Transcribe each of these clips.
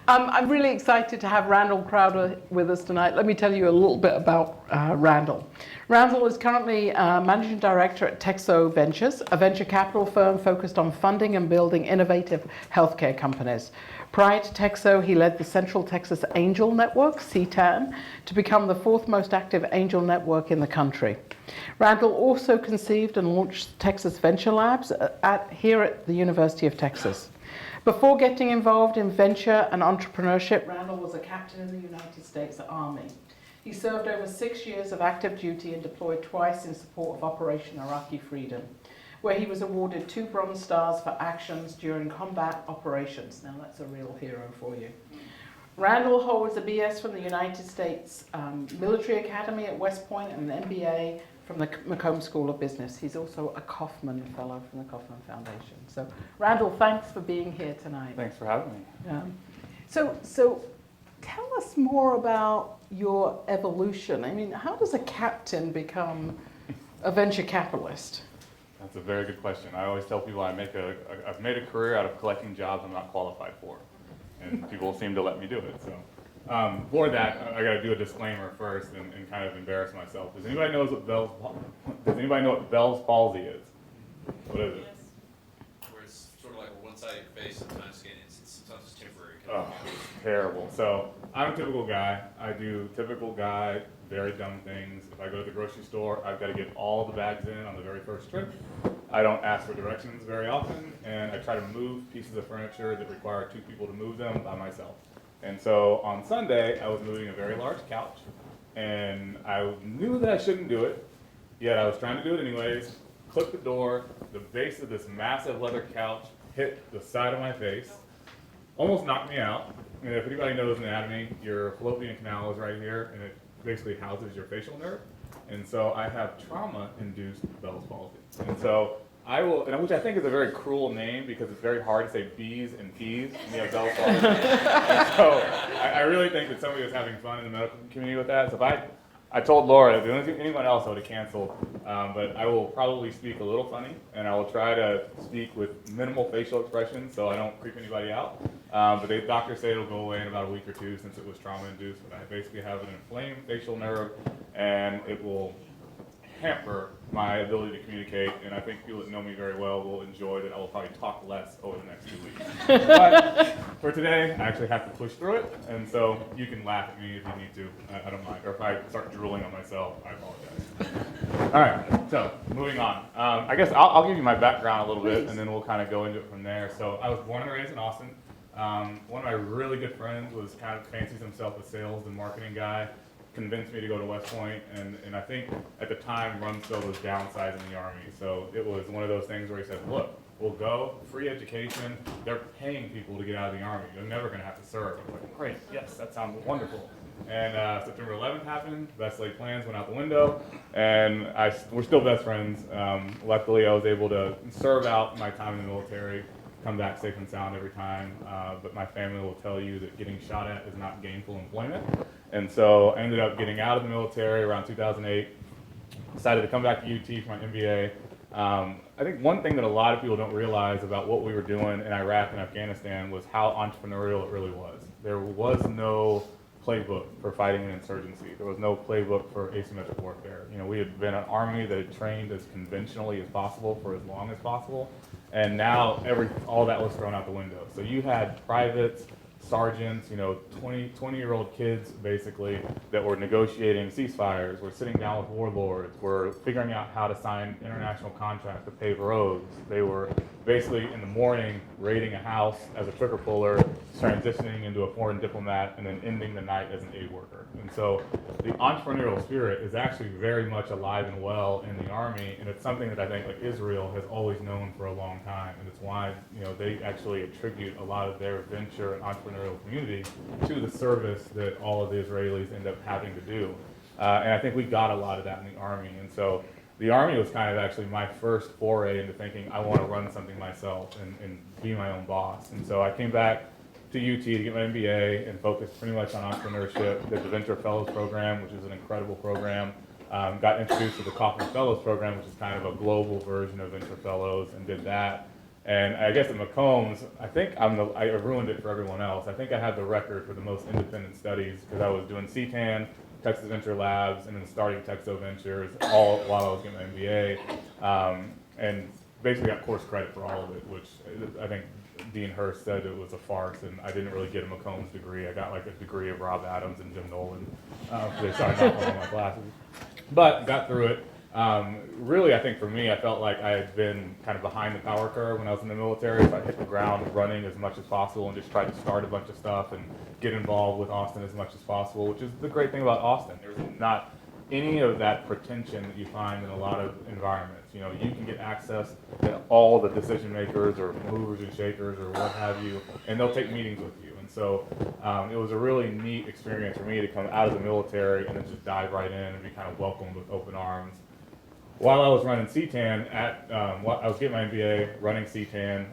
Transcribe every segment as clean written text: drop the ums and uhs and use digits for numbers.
I'm really excited to have Randall Crowder with us tonight. Let me tell you a little bit about Randall. Randall is currently Managing Director at TEXO Ventures, a venture capital firm focused on funding and building innovative healthcare companies. Prior to TEXO, he led the Central Texas Angel Network, CTAN, to become the fourth most active angel network in the country. Randall also conceived and launched Texas Venture Labs here at the University of Texas. Before getting involved in venture and entrepreneurship, Randall was a captain in the United States Army. He served over 6 years of active duty and deployed twice in support of Operation Iraqi Freedom, where he was awarded 2 Bronze Stars for actions during combat operations. Now that's a real hero for you. Randall holds a BS from the United States Military Academy at West Point and an MBA from the McCombs School of Business. He's also a Kauffman Fellow from the Kauffman Foundation. So, Randall, thanks for being here tonight. Thanks for having me. So tell us more about your evolution. I mean, how does a captain become a venture capitalist? That's a very good question. I always tell people I've made a career out of collecting jobs I'm not qualified for, and people seem to let me do it. So. For that, I got to do a disclaimer first and kind of embarrass myself. Does anybody know what Bell's palsy is? What is it? Where it's sort of like a one-sided face, sometimes it's temporary. Oh, terrible. So I'm a typical guy. I do typical guy, very dumb things. If I go to the grocery store, I've got to get all the bags in on the very first trip. I don't ask for directions very often, and I try to move pieces of furniture that require 2 people to move them by myself. And so on Sunday, I was moving a very large couch, and I knew that I shouldn't do it, yet I was trying to do it anyways. Clicked the door, the base of this massive leather couch hit the side of my face, almost knocked me out. And if anybody knows anatomy, your fallopian canal is right here, and it basically houses your facial nerve. And so I have trauma-induced Bell's palsy. And so which I think is a very cruel name because it's very hard to say B's and P's when you have Bell's palsy. And so I really think that somebody was having fun in the medical community with that. So if I told Laura, if anyone else I would have canceled, but I will probably speak a little funny, and I will try to speak with minimal facial expression so I don't creep anybody out. But the doctors say it'll go away in about a week or 2 since it was trauma-induced. But I basically have an inflamed facial nerve, and it will hamper my ability to communicate, and I think people that know me very well will enjoy that I will probably talk less over the next 2 weeks. But for today, I actually have to push through it, and so you can laugh at me if you need to. I don't mind. Or if I start drooling on myself, I apologize. All right, so moving on. I guess I'll give you my background a little bit, and then we'll kind of go into it from there. So I was born and raised in Austin. One of my really good friends was kind of fancies himself a sales and marketing guy. Convinced me to go to West Point, and I think at the time Rumsfeld was downsizing the Army, so it was one of those things where he said, look, we'll go, free education, they're paying people to get out of the Army, you're never going to have to serve. I was like, great, yes, that sounds wonderful. And September 11th happened, best laid plans went out the window, and we're still best friends. Luckily I was able to serve out my time in the military, come back safe and sound every time, but my family will tell you that getting shot at is not gainful employment. And so I ended up getting out of the military around 2008, decided to come back to UT for my MBA. I think one thing that a lot of people don't realize about what we were doing in Iraq and Afghanistan was how entrepreneurial it really was. There was no playbook for fighting an insurgency. There was no playbook for asymmetric warfare. You know, we had been an army that had trained as conventionally as possible for as long as possible, and now all that was thrown out the window. So you had privates, sergeants, 20-year-old kids basically that were negotiating ceasefires, were sitting down with warlords, were figuring out how to sign international contracts to pave roads. They were basically in the morning raiding a house as a trigger puller, transitioning into a foreign diplomat, and then ending the night as an aid worker. And so the entrepreneurial spirit is actually very much alive and well in the Army, and it's something that I think like Israel has always known for a long time, and it's why they actually attribute a lot of their venture and entrepreneurial community to the service that all of the Israelis end up having to do. And I think we got a lot of that in the Army, and so the Army was kind of actually my first foray into thinking I want to run something myself and be my own boss. And so I came back to UT to get my MBA and focused pretty much on entrepreneurship, did the Venture Fellows program, which is an incredible program, got introduced to the Kauffman Fellows program, which is kind of a global version of Venture Fellows, and did that. And I guess at McCombs, I think I ruined it for everyone else. I think I had the record for the most independent studies because I was doing CTAN, Texas Venture Labs, and then starting TEXO Ventures all while I was getting my MBA. And basically got course credit for all of it, which I think Dean Hurst said it was a farce, and I didn't really get a McCombs degree. I got like a degree of Rob Adams and Jim Nolan. They started off with all my classes. But got through it. Really, I think for me, I felt like I had been kind of behind the power curve when I was in the military, so I hit the ground running as much as possible and just tried to start a bunch of stuff and get involved with Austin as much as possible, which is the great thing about Austin. There's not any of that pretension that you find in a lot of environments. You know, you can get access to all the decision makers or movers and shakers or what have you, and they'll take meetings with you. And so it was a really neat experience for me to come out of the military and then just dive right in and be kind of welcomed with open arms. While I was running CTAN, I was getting my MBA, running CTAN,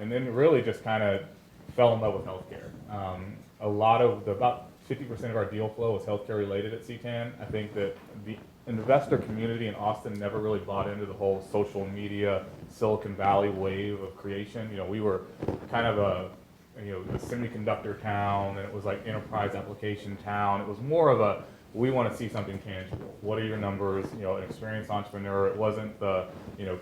and then really just kind of fell in love with healthcare. About 50% of our deal flow was healthcare related at CTAN. I think that the investor community in Austin never really bought into the whole social media Silicon Valley wave of creation. You know, we were kind of the semiconductor town, and it was like enterprise application town. It was more of a, we want to see something tangible. What are your numbers? You know, an experienced entrepreneur. It wasn't the,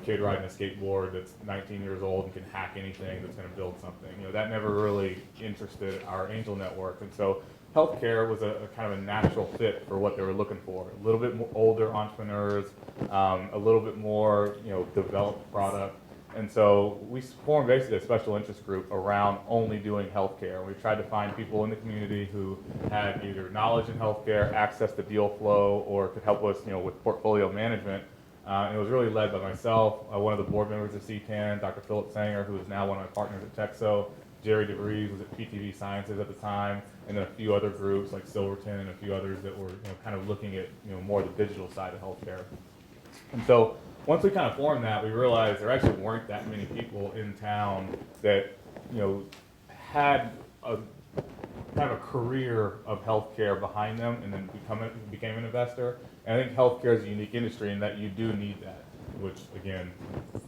kid riding a skateboard that's 19 years old and can hack anything that's going to build something. You know, that never really interested our angel network. And so healthcare was a kind of a natural fit for what they were looking for. A little bit more older entrepreneurs, a little bit more, developed product. And so we formed basically a special interest group around only doing healthcare. We tried to find people in the community who had either knowledge in healthcare, access to deal flow, or could help us, with portfolio management. And it was really led by myself, one of the board members of CTAN, Dr. Philip Sanger, who is now one of my partners at TEXO. Jerry DeVries was at PTV Sciences at the time, and then a few other groups like Silverton and a few others that were, kind of looking at, more the digital side of healthcare. And so once we kind of formed that, we realized there actually weren't that many people in town that, had a kind of a career of healthcare behind them and then became an investor. And I think healthcare is a unique industry in that you do need that, which again,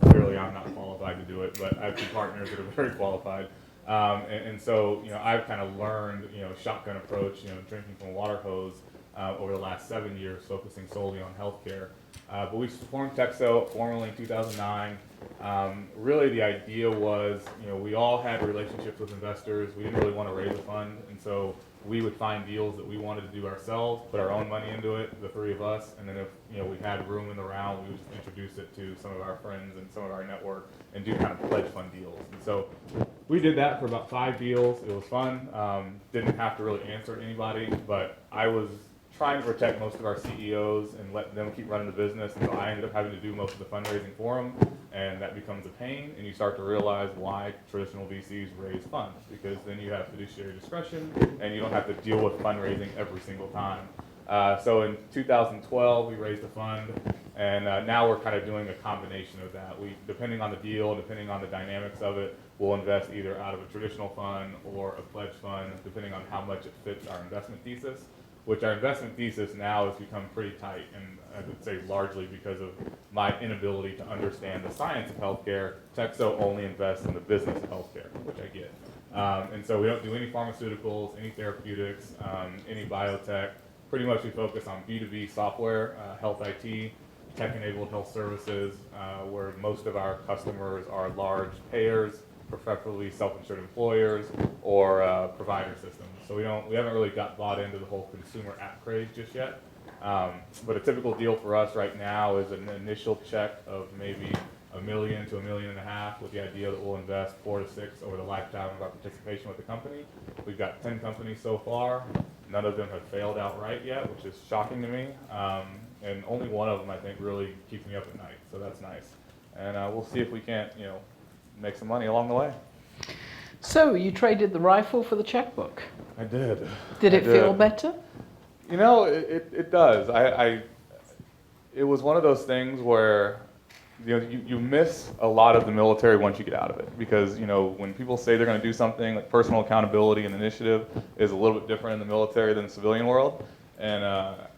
clearly I'm not qualified to do it, but I have two partners that are very qualified. And so, I've kind of learned, shotgun approach, drinking from a water hose over the last 7 years, focusing solely on healthcare. But we formed TEXO formally in 2009. Really the idea was, we all had relationships with investors. We didn't really want to raise a fund, and so we would find deals that we wanted to do ourselves, put our own money into it, the three of us, and then if we had room in the round, we would just introduce it to some of our friends and some of our network and do kind of pledge fund deals. And so we did that for about 5 deals. It was fun. Didn't have to really answer to anybody, but I was trying to protect most of our CEOs and let them keep running the business, and so I ended up having to do most of the fundraising for them, and that becomes a pain, and you start to realize why traditional VCs raise funds, because then you have fiduciary discretion, and you don't have to deal with fundraising every single time. So in 2012, we raised a fund, and now we're kind of doing a combination of that. Depending on the deal, depending on the dynamics of it, we'll invest either out of a traditional fund or a pledge fund, depending on how much it fits our investment thesis, which our investment thesis now has become pretty tight, and I would say largely because of my inability to understand the science of healthcare. TEXO only invests in the business of healthcare, which I get. And so we don't do any pharmaceuticals, any therapeutics, any biotech. Pretty much we focus on B2B software, health IT, tech-enabled health services, where most of our customers are large payers, preferably self-insured employers, or provider systems. So we haven't really got bought into the whole consumer app craze just yet. But a typical deal for us right now is an initial check of maybe $1 million to $1.5 million, with the idea that we'll invest 4 to 6 over the lifetime of our participation with the company. We've got 10 companies so far. None of them have failed outright yet, which is shocking to me. And only one of them, I think, really keeps me up at night. So that's nice. And we'll see if we can't, make some money along the way. So you traded the rifle for the checkbook. I did. Did it feel better? It does. It was one of those things where you miss a lot of the military once you get out of it, because when people say they're going to do something, like personal accountability and initiative is a little bit different in the military than the civilian world. And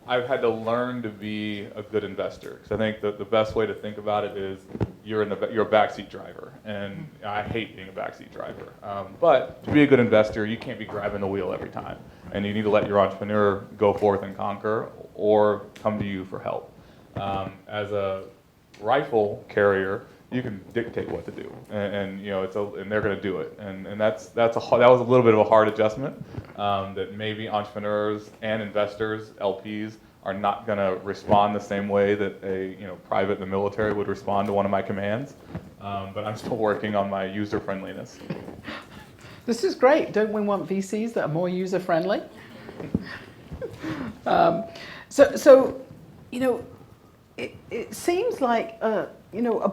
I've had to learn to be a good investor. Because I think that the best way to think about it is you're a backseat driver, and I hate being a backseat driver. But to be a good investor, you can't be grabbing the wheel every time, and you need to let your entrepreneur go forth and conquer, or come to you for help. As a rifle carrier, you can dictate what to do, and you know and they're going to do it, and that was a little bit of a hard adjustment that maybe entrepreneurs and investors, LPs, are not going to respond the same way that a private in the military would respond to one of my commands, but I'm still working on my user friendliness. This is great. Don't we want VCs that are more user friendly? So it seems like a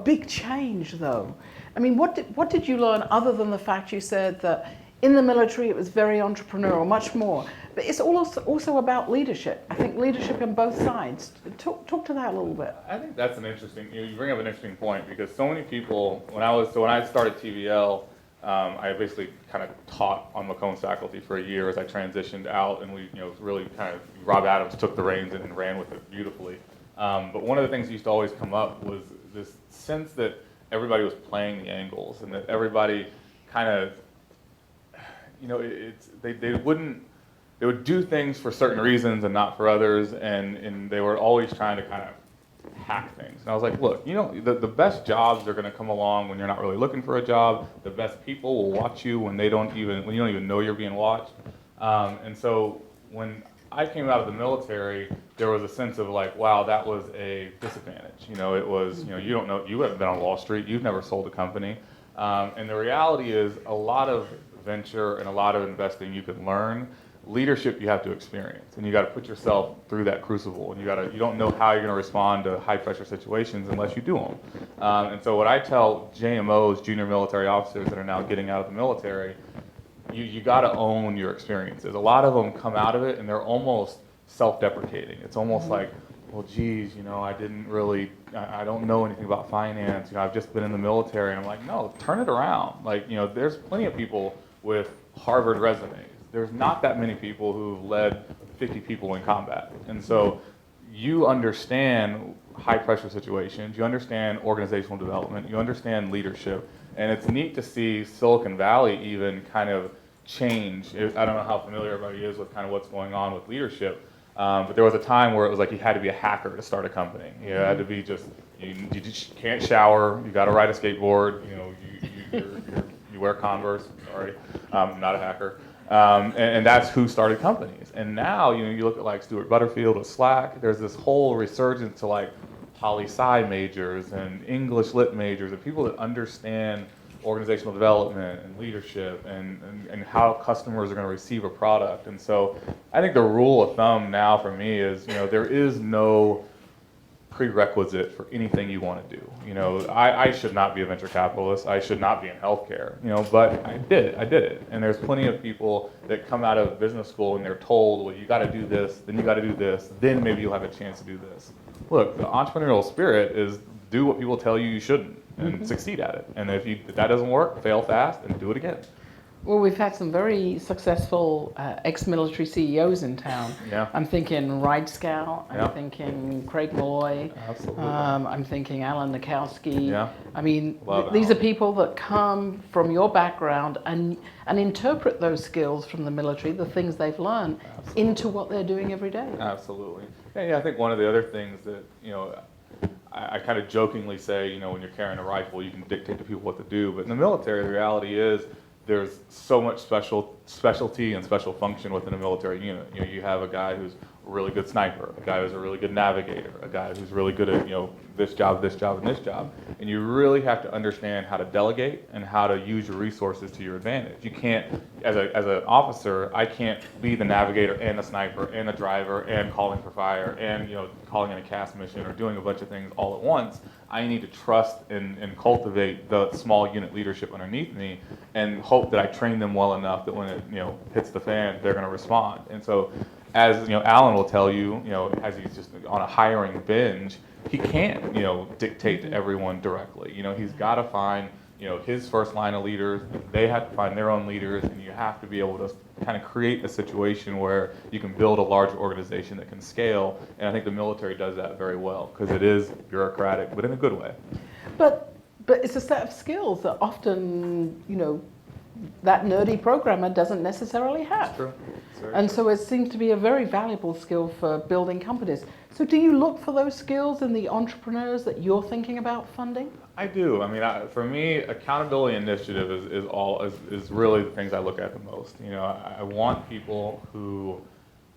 big change, though. I mean, what did you learn other than the fact you said that in the military it was very entrepreneurial, much more, but it's also about leadership. I think leadership on both sides. Talk to that a little bit. I think that's an interesting. You bring up an interesting point, because so many people when I started TVL. I basically kind of taught on McCombs faculty for a year as I transitioned out, and we, really kind of, Rob Adams took the reins and ran with it beautifully. But one of the things that used to always come up was this sense that everybody was playing the angles, and that everybody kind of, they would do things for certain reasons and not for others, and they were always trying to kind of hack things. And I was like, look, the best jobs are going to come along when you're not really looking for a job. The best people will watch you when you don't even know you're being watched. And so when I came out of the military, there was a sense of like, wow, that was a disadvantage. It was, you don't know, you haven't been on Wall Street, you've never sold a company. And the reality is a lot of venture and a lot of investing you can learn. Leadership you have to experience, and you got to put yourself through that crucible, and you don't know how you're going to respond to high pressure situations unless you do them. And so what I tell JMOs, junior military officers that are now getting out of the military, you got to own your experiences. A lot of them come out of it and they're almost self-deprecating. It's almost like, well, geez, I I don't know anything about finance. I've just been in the military. And I'm like, no, turn it around. Like, there's plenty of people with Harvard resumes. There's not that many people who've led 50 people in combat. And so you understand high pressure situations, you understand organizational development, you understand leadership, and it's neat to see Silicon Valley even kind of change. I don't know how familiar everybody is with kind of what's going on with leadership, but there was a time where it was like you had to be a hacker to start a company. You had to be you just can't shower, you got to ride a skateboard, you wear Converse, sorry, not a hacker. And that's who started companies. And now, you look at like Stuart Butterfield with Slack, there's this whole resurgence to like poli-sci majors and English lit majors and people that understand organizational development and leadership and how customers are going to receive a product. And so I think the rule of thumb now for me is, there is no prerequisite for anything you want to do. I should not be a venture capitalist. I should not be in healthcare. But I did it. And there's plenty of people that come out of business school and they're told, well, you got to do this, then you got to do this, then maybe you'll have a chance to do this. Look, the entrepreneurial spirit is do what people tell you shouldn't and succeed at it. And if that doesn't work, fail fast and do it again. Well, we've had some very successful ex-military CEOs in town. Yeah. I'm thinking Ridescout. I'm Yeah. thinking Craig Malloy. Absolutely. I'm thinking Alan Nikowski. Yeah. I mean, Love these Alan. are people that come from your background and interpret those skills from the military, the things they've learned, Absolutely. into what they're doing every day. Absolutely. Yeah, I think one of the other things that, I kind of jokingly say, when you're carrying a rifle, you can dictate to people what to do. But in the military, the reality is there's so much specialty and special function within a military unit. You have a guy who's a really good sniper, a guy who's a really good navigator, a guy who's really good at this job, and this job. And you really have to understand how to delegate and how to use your resources to your advantage. You can't, as an officer, I can't be the navigator and the sniper and the driver and calling for fire and calling in a CAS mission or doing a bunch of things all at once. I need to trust and cultivate the small unit leadership underneath me and hope that I train them well enough that when it hits the fan, they're going to respond. And so, as Alan will tell you, as he's just on a hiring binge, he can't dictate to everyone directly. He's got to find his first line of leaders, they have to find their own leaders, and you have to be able to kind of create a situation where you can build a large organization that can scale. And I think the military does that very well because it is bureaucratic, but in a good way. But it's a set of skills that often, that nerdy programmer doesn't necessarily have. That's true. And so it seems to be a very valuable skill for building companies. So do you look for those skills in the entrepreneurs that you're thinking about funding? I do. I mean, for me, accountability initiative is really the things I look at the most. I want people who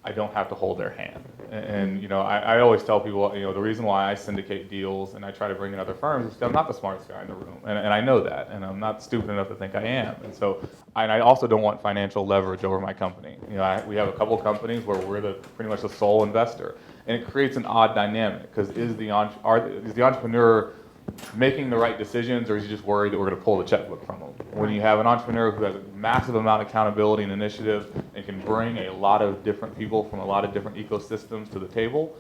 I don't have to hold their hand. And I always tell people, the reason why I syndicate deals and I try to bring in other firms is because I'm not the smartest guy in the room. And I know that. And I'm not stupid enough to think I am. And so I also don't want financial leverage over my company. We have a couple of companies where we're pretty much the sole investor. And it creates an odd dynamic because is the entrepreneur making the right decisions, or is he just worried that we're going to pull the checkbook from him? When you have an entrepreneur who has a massive amount of accountability and initiative and can bring a lot of different people from a lot of different ecosystems to the table,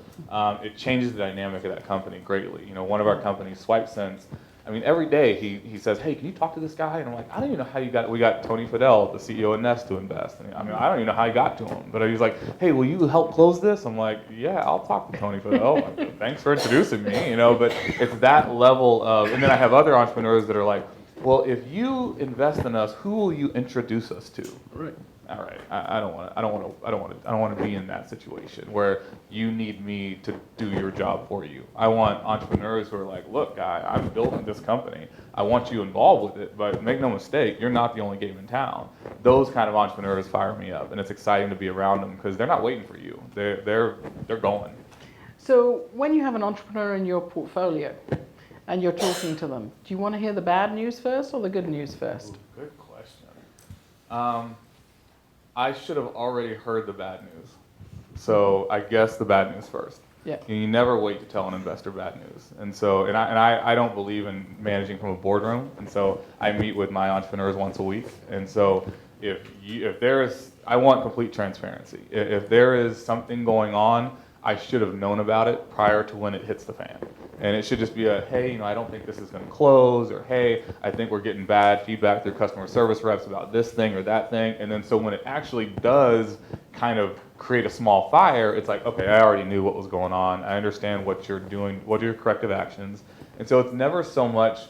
it changes the dynamic of that company greatly. One of our companies, SwipeSense, every day he says, hey, can you talk to this guy? And I'm like, I don't even know how you got, we got Tony Fadell, the CEO of Nest, to invest. I don't even know how I got to him. But he's like, hey, will you help close this? I'm like, yeah, I'll talk to Tony Fadell. Thanks for introducing me, But it's that level of, and then I have other entrepreneurs that are like, well, if you invest in us, who will you introduce us to? Right. All right, I don't want to be in that situation where you need me to do your job for you. I want entrepreneurs who are like, look, guy, I'm building this company. I want you involved with it, but make no mistake, you're not the only game in town. Those kind of entrepreneurs fire me up, and it's exciting to be around them because they're not waiting for you. They're going. So when you have an entrepreneur in your portfolio and you're talking to them, do you want to hear the bad news first or the good news first? Ooh, good question. I should have already heard the bad news. So I guess the bad news first. Yeah. You never wait to tell an investor bad news. And so, I don't believe in managing from a boardroom. And so I meet with my entrepreneurs once a week. And so I want complete transparency. If there is something going on, I should have known about it prior to when it hits the fan. And it should just be hey, I don't think this is going to close, or hey, I think we're getting bad feedback through customer service reps about this thing or that thing. And then so when it actually does kind of create a small fire, it's like, okay, I already knew what was going on. I understand what you're doing, what are your corrective actions. And so it's never so much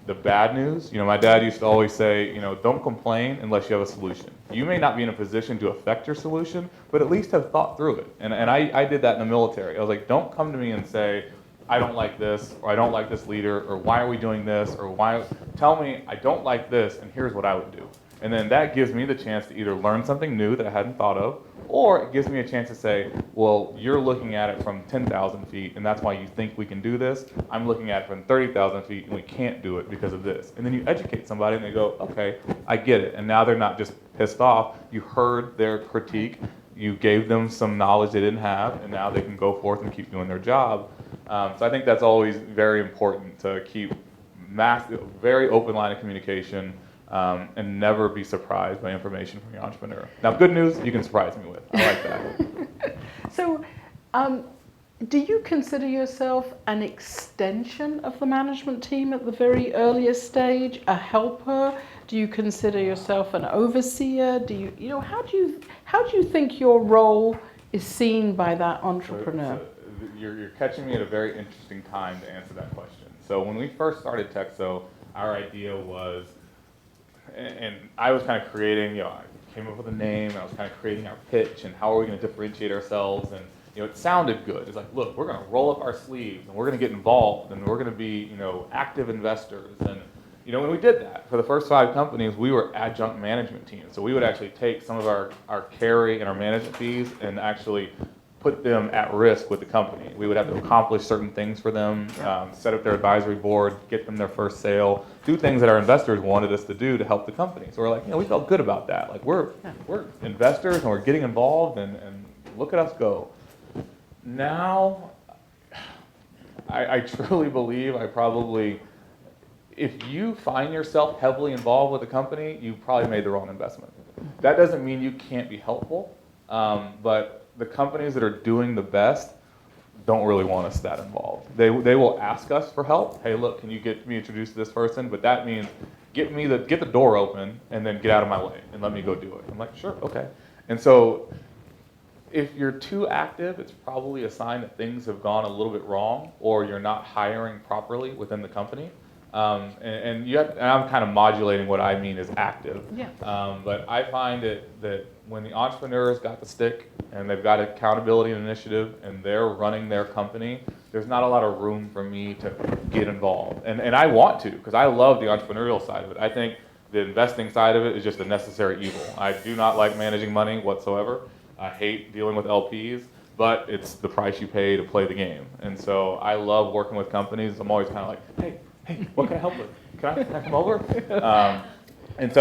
the bad news. My dad used to always say, don't complain unless you have a solution. You may not be in a position to affect your solution, but at least have thought through it. And I did that in the military. I was like, don't come to me and say, I don't like this, or I don't like this leader, or why are we doing this, or why, tell me I don't like this, and here's what I would do. And then that gives me the chance to either learn something new that I hadn't thought of, or it gives me a chance to say, well, you're looking at it from 10,000 feet, and that's why you think we can do this. I'm looking at it from 30,000 feet, and we can't do it because of this. And then you educate somebody, and they go, okay, I get it. And now they're not just pissed off. You heard their critique. You gave them some knowledge they didn't have, and now they can go forth and keep doing their job. So I think that's always very important to keep very open line of communication, and never be surprised by information from your entrepreneur. Now, good news, you can surprise me with. I like that. So, do you consider yourself an extension of the management team at the very earliest stage, a helper? Do you consider yourself an overseer? Do you, how do you think your role is seen by that entrepreneur? You're catching me at a very interesting time to answer that question. So when we first started TEXO, our idea was, and I was kind of creating, I came up with a name, I was kind of creating our pitch and how are we going to differentiate ourselves, and it sounded good. It's like, look, we're going to roll up our sleeves and we're going to get involved and we're going to be, active investors. And when we did that for the first 5 companies, we were adjunct management teams. So we would actually take some of our carry and our management fees and actually put them at risk with the company. We would have to accomplish certain things for them, set up their advisory board, get them their first sale, do things that our investors wanted us to do to help the company. So we're like, we felt good about that. Like we're investors and we're getting involved, and look at us go. Now, I truly believe if you find yourself heavily involved with a company, you probably made the wrong investment. That doesn't mean you can't be helpful, but the companies that are doing the best don't really want us that involved. They will ask us for help. Hey, look, can you get me introduced to this person? But that means get the door open and then get out of my way and let me go do it. I'm like, sure, okay. And so if you're too active, it's probably a sign that things have gone a little bit wrong, or you're not hiring properly within the company. And I'm kind of modulating what I mean as active. Yeah. But I find that when the entrepreneurs got the stick and they've got accountability and initiative and they're running their company, there's not a lot of room for me to get involved. And I want to, because I love the entrepreneurial side of it. I think the investing side of it is just a necessary evil. I do not like managing money whatsoever. I hate dealing with LPs, but it's the price you pay to play the game. And so I love working with companies. I'm always kind of like, hey, what can I help with? Can I come over? And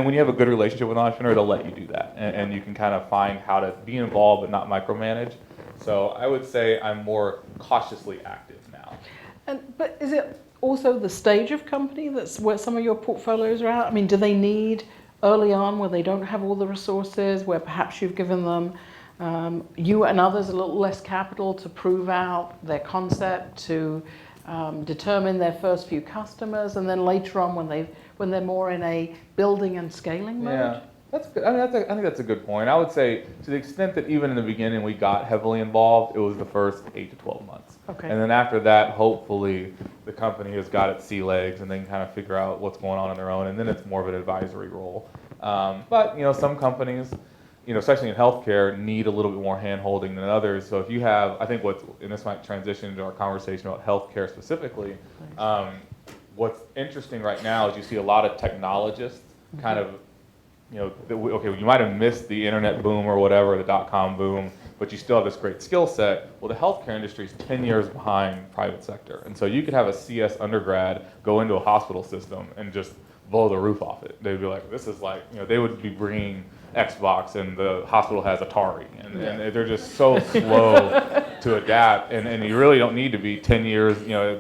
when you have a good relationship with an entrepreneur, they'll let you do that. And you can kind of find how to be involved but not micromanage. So I would say I'm more cautiously active now. But is it also the stage of company that's where some of your portfolios are at? I mean, do they need early on where they don't have all the resources, where perhaps you've given them, you and others, a little less capital to prove out their concept, to determine their first few customers, and then later on when they're more in a building and scaling mode? Yeah, that's good. I think that's a good point. I would say to the extent that even in the beginning we got heavily involved, it was the first 8 to 12 months. Okay. And then after that, hopefully the company has got its sea legs and they can kind of figure out what's going on their own, and then it's more of an advisory role. But some companies, especially in healthcare, need a little bit more hand-holding than others. So if you have, I think and this might transition into our conversation about healthcare specifically, what's interesting right now is you see a lot of technologists kind of, you might have missed the internet boom or whatever, the dot-com boom, but you still have this great skill set. Well, the healthcare industry is 10 years behind private sector. And so you could have a CS undergrad go into a hospital system and just blow the roof off it. They'd be like, this is like, they would be bringing Xbox and the hospital has Atari. And they're just so slow to adapt. And you really don't need to be 10 years,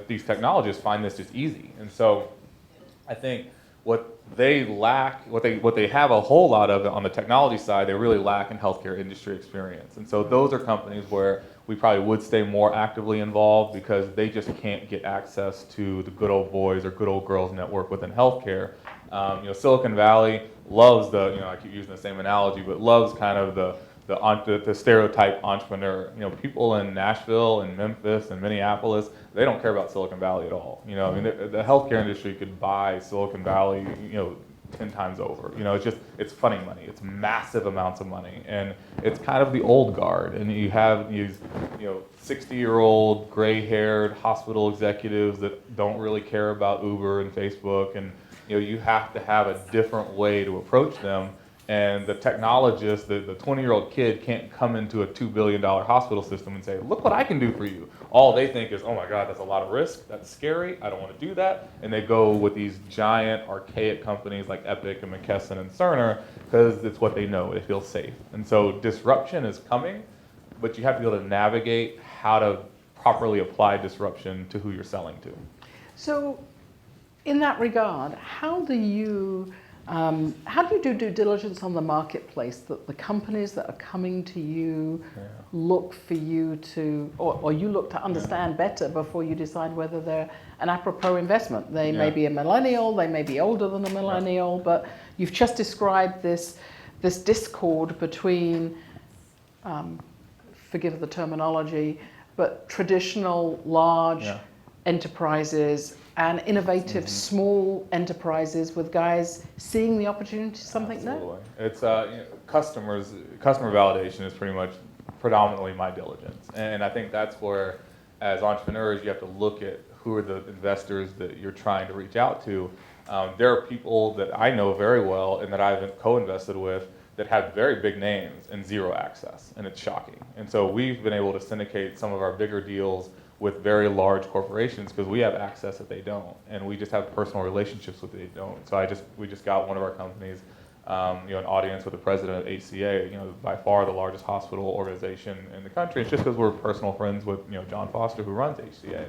these technologists find this just easy. And so I think what they lack, what they have a whole lot of on the technology side, they really lack in healthcare industry experience. And so those are companies where we probably would stay more actively involved because they just can't get access to the good old boys or good old girls network within healthcare. Silicon Valley loves I keep using the same analogy, but loves kind of the stereotype entrepreneur. People in Nashville and Memphis and Minneapolis, they don't care about Silicon Valley at all. The healthcare industry could buy Silicon Valley, 10 times over. It's funny money. It's massive amounts of money, and it's kind of the old guard. And you have these, 60-year-old, gray-haired hospital executives that don't really care about Uber and Facebook, and you have to have a different way to approach them. And the technologist, the 20-year-old kid can't come into a $2 billion hospital system and say, look what I can do for you. All they think is, oh my God, that's a lot of risk, that's scary, I don't want to do that. And they go with these giant, archaic companies like Epic and McKesson and Cerner because it's what they know, they feel safe. And so disruption is coming, but you have to be able to navigate how to properly apply disruption to who you're selling to. So in that regard, how do you do due diligence on the marketplace, that the companies that are coming to you look for you to, or you look to understand better before you decide whether they're an apropos investment? They may be a millennial, they may be older than a millennial, but you've just described this discord between, forgive the terminology, but traditional large enterprises and innovative small enterprises with guys seeing the opportunity to something new. It's customer validation is predominantly my diligence, and I think that's where, as entrepreneurs, you have to look at who are the investors that you're trying to reach out to. There are people that I know very well and that I've co-invested with that have very big names and zero access, and it's shocking. And so we've been able to syndicate some of our bigger deals with very large corporations because we have access that they don't, and we just have personal relationships with they don't. So we just got one of our companies, an audience with the president of HCA, by far the largest hospital organization in the country. It's just because we're personal friends with John Foster, who runs HCA,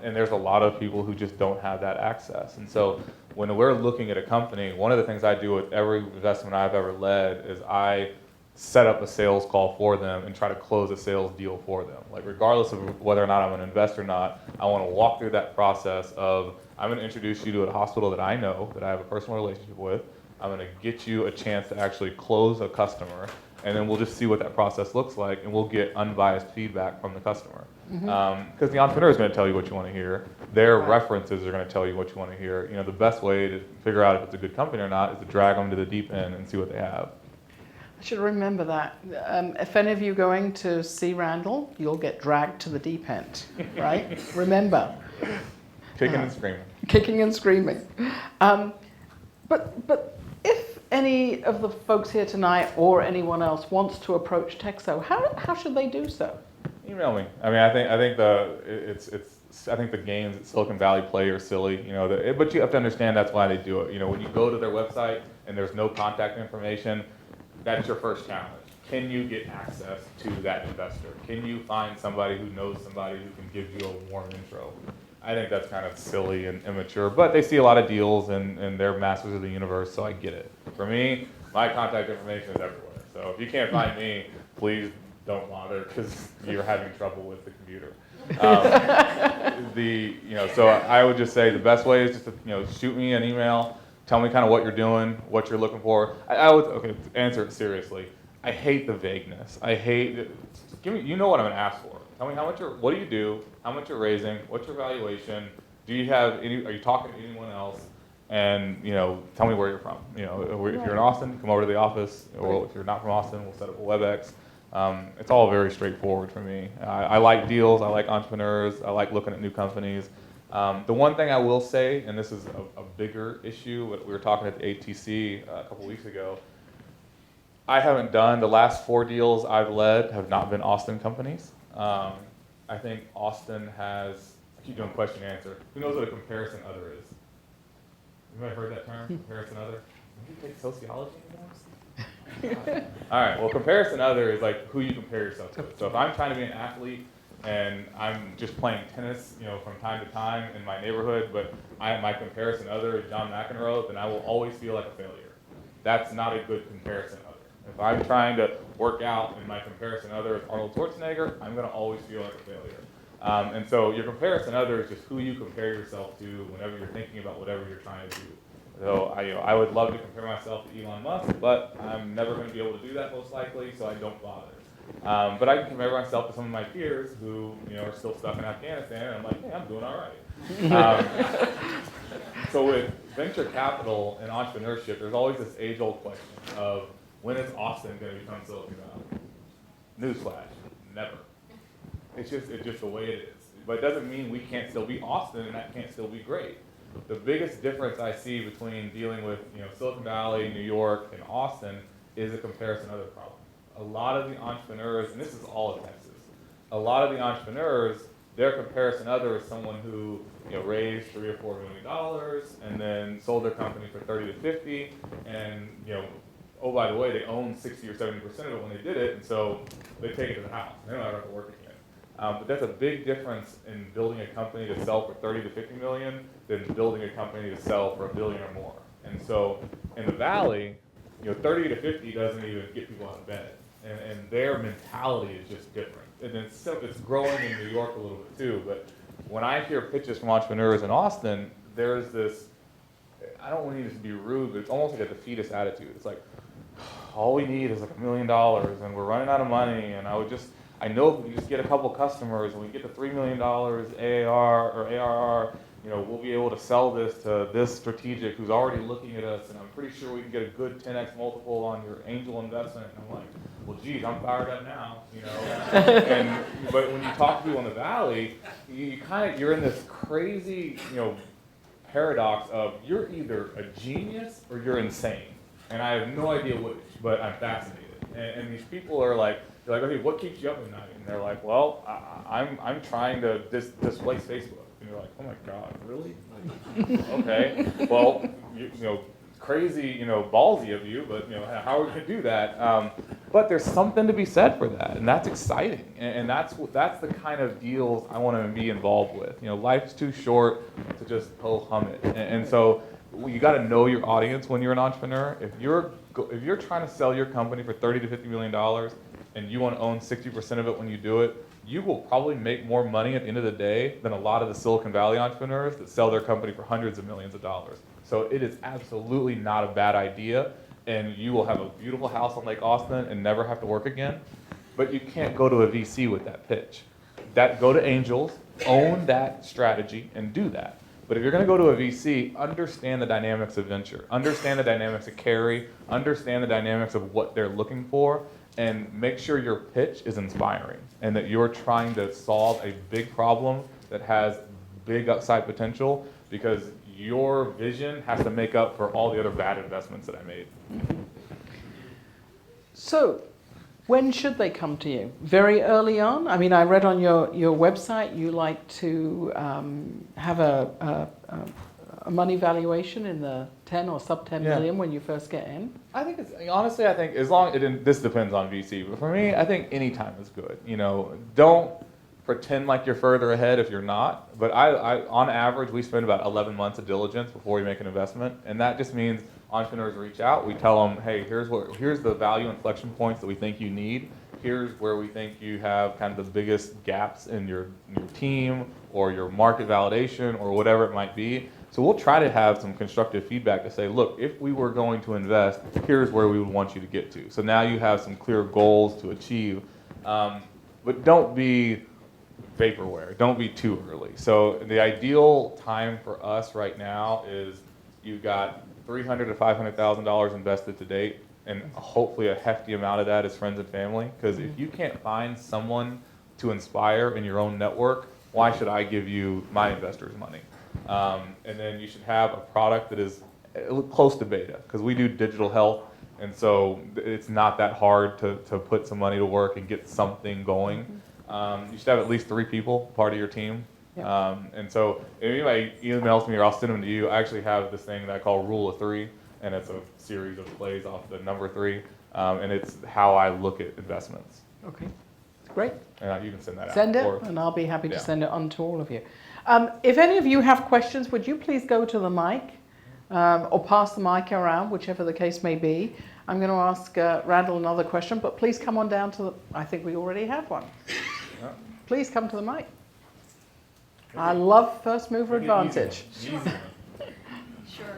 and there's a lot of people who just don't have that access. And so when we're looking at a company, one of the things I do with every investment I've ever led is I set up a sales call for them and try to close a sales deal for them. Like, regardless of whether or not I'm an investor or not, I want to walk through that process of I'm going to introduce you to a hospital that I know, that I have a personal relationship with. I'm going to get you a chance to actually close a customer, and then we'll just see what that process looks like, and we'll get unbiased feedback from the customer. Because the entrepreneur is going to tell you what you want to hear. Their references are going to tell you what you want to hear. You know, the best way to figure out if it's a good company or not is to drag them to the deep end and see what they have. I should remember that. If any of you going to see Randall, you'll get dragged to the deep end, right? Remember. Kicking and screaming. Kicking and screaming. But if any of the folks here tonight or anyone else wants to approach TEXO, how should they do so? Email me. I mean, I think the games that Silicon Valley play are silly, you know. But you have to understand that's why they do it. You know, when you go to their website and there's no contact information, that's your first challenge. Can you get access to that investor? Can you find somebody who knows somebody who can give you a warm intro? I think that's kind of silly and immature, but they see a lot of deals and they're masters of the universe, so I get it. For me, my contact information is everywhere. So if you can't find me, please don't bother because you're having trouble with the computer. So I would just say the best way is just to shoot me an email, tell me kind of what you're doing, what you're looking for. I would answer it seriously. I hate the vagueness. I hate. Give me. You know what I'm gonna ask for. Tell me what do you do? How much you're raising? What's your valuation? Do you have any? Are you talking to anyone else? And tell me where you're from. If you're in Austin, come over to the office. Or if you're not from Austin, we'll set up a WebEx. It's all very straightforward for me. I like deals. I like entrepreneurs. I like looking at new companies. The one thing I will say, and this is a bigger issue, we were talking at the ATC a couple weeks ago. I haven't done, the last 4 deals I've led have not been Austin companies. I think Austin has, I keep doing question and answer. Who knows what a comparison other is? You might have heard that term, comparison other? Did you take sociology anymore? All right, well, comparison other is like who you compare yourself to. So if I'm trying to be an athlete and I'm just playing tennis, from time to time in my neighborhood, but my comparison other is John McEnroe, then I will always feel like a failure. That's not a good comparison other. If I'm trying to work out and my comparison other is Arnold Schwarzenegger, I'm going to always feel like a failure. And so your comparison other is just who you compare yourself to whenever you're thinking about whatever you're trying to do. So I would love to compare myself to Elon Musk, but I'm never going to be able to do that most likely, so I don't bother. But I can compare myself to some of my peers who are still stuck in Afghanistan, and I'm like, hey, I'm doing all right. So with venture capital and entrepreneurship, there's always this age-old question of when is Austin going to become Silicon Valley? Newsflash, never. It's just the way it is. But it doesn't mean we can't still be Austin and that can't still be great. The biggest difference I see between dealing with Silicon Valley, New York, and Austin is a comparison other problem. A lot of the entrepreneurs, and this is all of Texas, a lot of the entrepreneurs, their comparison other is someone who raised $3 or $4 million and then sold their company for 30 to 50, and oh, by the way, they own 60 or 70% of it when they did it, and so they take it to the house. They don't have to work again. But that's a big difference in building a company to sell for 30 to 50 million than building a company to sell for $1 billion or more. And so in the Valley, 30 to 50 doesn't even get people out of bed, and their mentality is just different. And it's growing in New York a little bit too. But when I hear pitches from entrepreneurs in Austin, there's this. I don't want to be rude, but it's almost like a defeatist attitude. It's like, all we need is like $1 million, and we're running out of money, and I know if we just get a couple customers, and we get to $3 million AAR or ARR, we'll be able to sell this to this strategic who's already looking at us, and I'm pretty sure we can get a good 10x multiple on your angel investment. And I'm like, well, geez, I'm fired up now, But when you talk to people in the Valley, you're in this crazy, paradox of you're either a genius or you're insane. And I have no idea which, but I'm fascinated. And these people are like, okay, what keeps you up at night? And they're like, well, I'm trying to displace Facebook. And you're like, oh my God, really? Okay, well, crazy, ballsy of you, but how are we gonna do that? But there's something to be said for that, and that's exciting, and that's the kind of deals I want to be involved with. Life's too short to just hum it, and so. You got to know your audience when you're an entrepreneur. If you're trying to sell your company for $30 to $50 million and you want to own 60% of it when you do it, you will probably make more money at the end of the day than a lot of the Silicon Valley entrepreneurs that sell their company for hundreds of millions of dollars. So it is absolutely not a bad idea, and you will have a beautiful house on Lake Austin and never have to work again. But you can't go to a VC with that pitch. Go to angels, own that strategy, and do that. But if you're going to go to a VC, understand the dynamics of venture, understand the dynamics of carry, understand the dynamics of what they're looking for, and make sure your pitch is inspiring and that you're trying to solve a big problem that has big upside potential, because your vision has to make up for all the other bad investments that I made. So, when should they come to you? Very early on? I mean, I read on your website you like to have a money valuation in the 10 or sub 10 million when you first get in. I think honestly, I think as long this depends on VC, but for me, I think any time is good. You know, don't pretend like you're further ahead if you're not. But I on average, we spend about 11 months of diligence before we make an investment, and that just means entrepreneurs reach out. We tell them, hey, here's the value inflection points that we think you need. Here's where we think you have kind of the biggest gaps in your team or your market validation or whatever it might be. So we'll try to have some constructive feedback to say, look, if we were going to invest, here's where we would want you to get to. So now you have some clear goals to achieve, but don't be vaporware. Don't be too early. So the ideal time for us right now is you've got $300,000 to $500,000 invested to date, and hopefully a hefty amount of that is friends and family. Because if you can't find someone to inspire in your own network, why should I give you my investors' money? And then you should have a product that is close to beta, because we do digital health, and so it's not that hard to put some money to work and get something going. You should have at least 3 people part of your team. Yeah. And so if anybody emails me or I'll send them to you, I actually have this thing that I call Rule of 3, and it's a series of plays off the number 3, and it's how I look at investments. Okay, great. And you can send that out. Send it, and I'll be happy to send it on to all of you. If any of you have questions, would you please go to the mic or pass the mic around, whichever the case may be. I'm going to ask Randall another question, but please come on down to the, I think we already have one. Yeah. Please come to the mic. I love first mover advantage. Sure,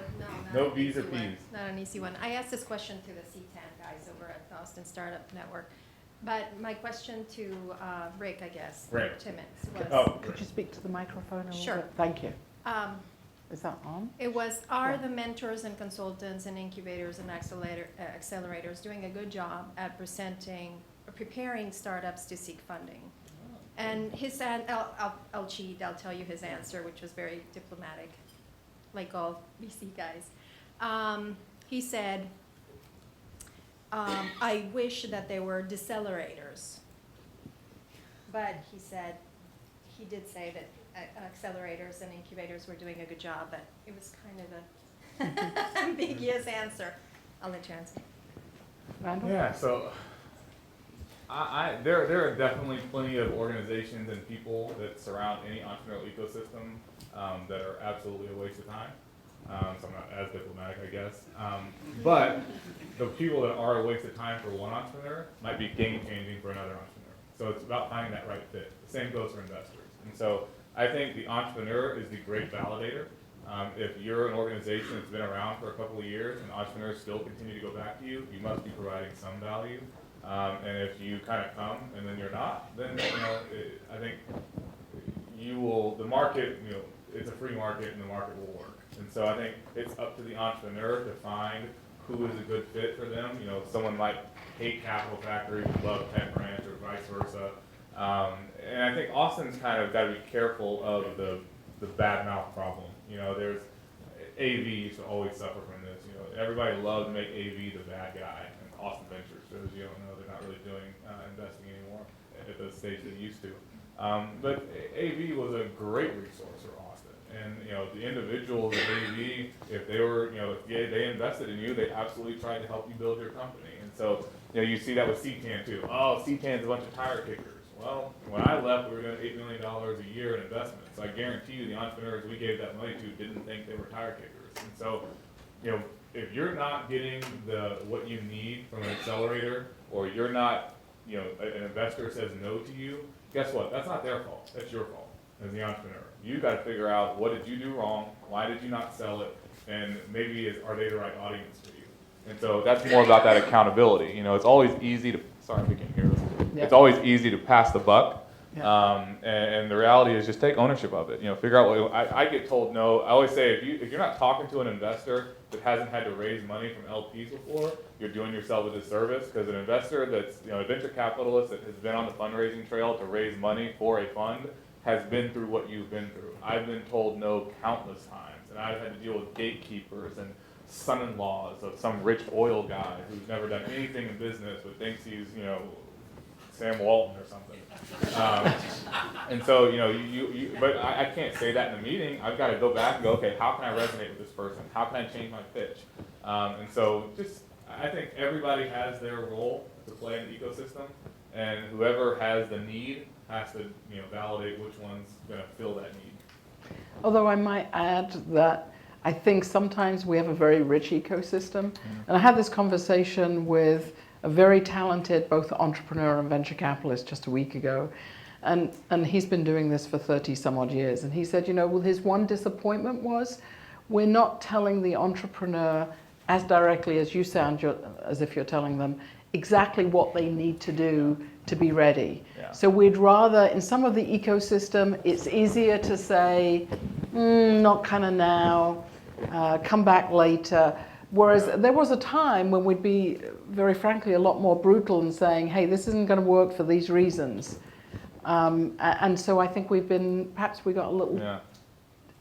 No B's or P's. Not an easy one. I asked this question to the C10 guys over at the Austin Startup Network. But my question to Rick, I guess, Rick. Timmons, was... Could you speak to the microphone a little Sure. bit? Thank you. Is that on? It was, are the mentors and consultants and incubators and accelerators doing a good job at preparing startups to seek funding? And I'll cheat, I'll tell you his answer, which was very diplomatic, like all VC guys. He said, I wish that they were decelerators. But he said, he did say that accelerators and incubators were doing a good job, but it was kind of an ambiguous answer. I'll let you answer. Randall? Yeah, so there are definitely plenty of organizations and people that surround any entrepreneurial ecosystem that are absolutely a waste of time. So I'm not as diplomatic, I guess. But the people that are a waste of time for one entrepreneur might be game-changing for another entrepreneur. So it's about finding that right fit. The same goes for investors. And so I think the entrepreneur is the great validator. If you're an organization that's been around for a couple of years and entrepreneurs still continue to go back to you, you must be providing some value. And if you kind of come and then you're not, then I think you will. The market, it's a free market, and the market will work. And so I think it's up to the entrepreneur to find who is a good fit for them. Someone might hate Capital Factory, but love Tech Ranch, or vice versa. And I think Austin's kind of got to be careful of the bad mouth problem. There's AV used to always suffer from this. Everybody loves to make AV the bad guy. And Austin Ventures, for those you don't know, they're not really doing investing anymore at the stage they used to. But AV was a great resource for Austin. And the individuals at AV, if they were, if they invested in you, they absolutely tried to help you build your company. And so you see that with CTAN too. Oh, CTAN's a bunch of tire kickers. Well, when I left, we were doing $8 million a year in investments. So I guarantee you the entrepreneurs we gave that money to didn't think they were tire kickers. And so, if you're not getting what you need from an accelerator, or you're not, an investor says no to you, guess what? That's not their fault. That's your fault as the entrepreneur. You got to figure out, what did you do wrong? Why did you not sell it? And maybe are they the right audience for you? And so that's more about that accountability. You know, it's always easy to, sorry if you can hear this. Yeah. It's always easy to pass the buck. Yeah. And the reality is just take ownership of it. You know, figure out what, I get told no. I always say, if you're not talking to an investor that hasn't had to raise money from LPs before, you're doing yourself a disservice, because an investor that's, you know, a venture capitalist that has been on the fundraising trail to raise money for a fund has been through what you've been through. I've been told no countless times, and I've had to deal with gatekeepers and son-in-laws of some rich oil guy who's never done anything in business but thinks he's, you know, Sam Walton or something. And so, you know, but I can't say that in a meeting. I've got to go back and go, okay, how can I resonate with this person? How can I change my pitch? And so I think everybody has their role to play in the ecosystem, and whoever has the need has to, you know, validate which one's going to fill that need. Although I might add that I think sometimes we have a very rich ecosystem. And I had this conversation with a very talented both entrepreneur and venture capitalist just a week ago. And he's been doing this for 30 some odd years. And he said, you know, well, his one disappointment was we're not telling the entrepreneur as directly as you sound, as if you're telling them exactly what they need to do to be ready. Yeah. So we'd rather, in some of the ecosystem, it's easier to say, not kind of now, come back later. Whereas there was a time when we'd be, very frankly, a lot more brutal in saying, hey, this isn't going to work for these reasons. And so I think perhaps we got a little,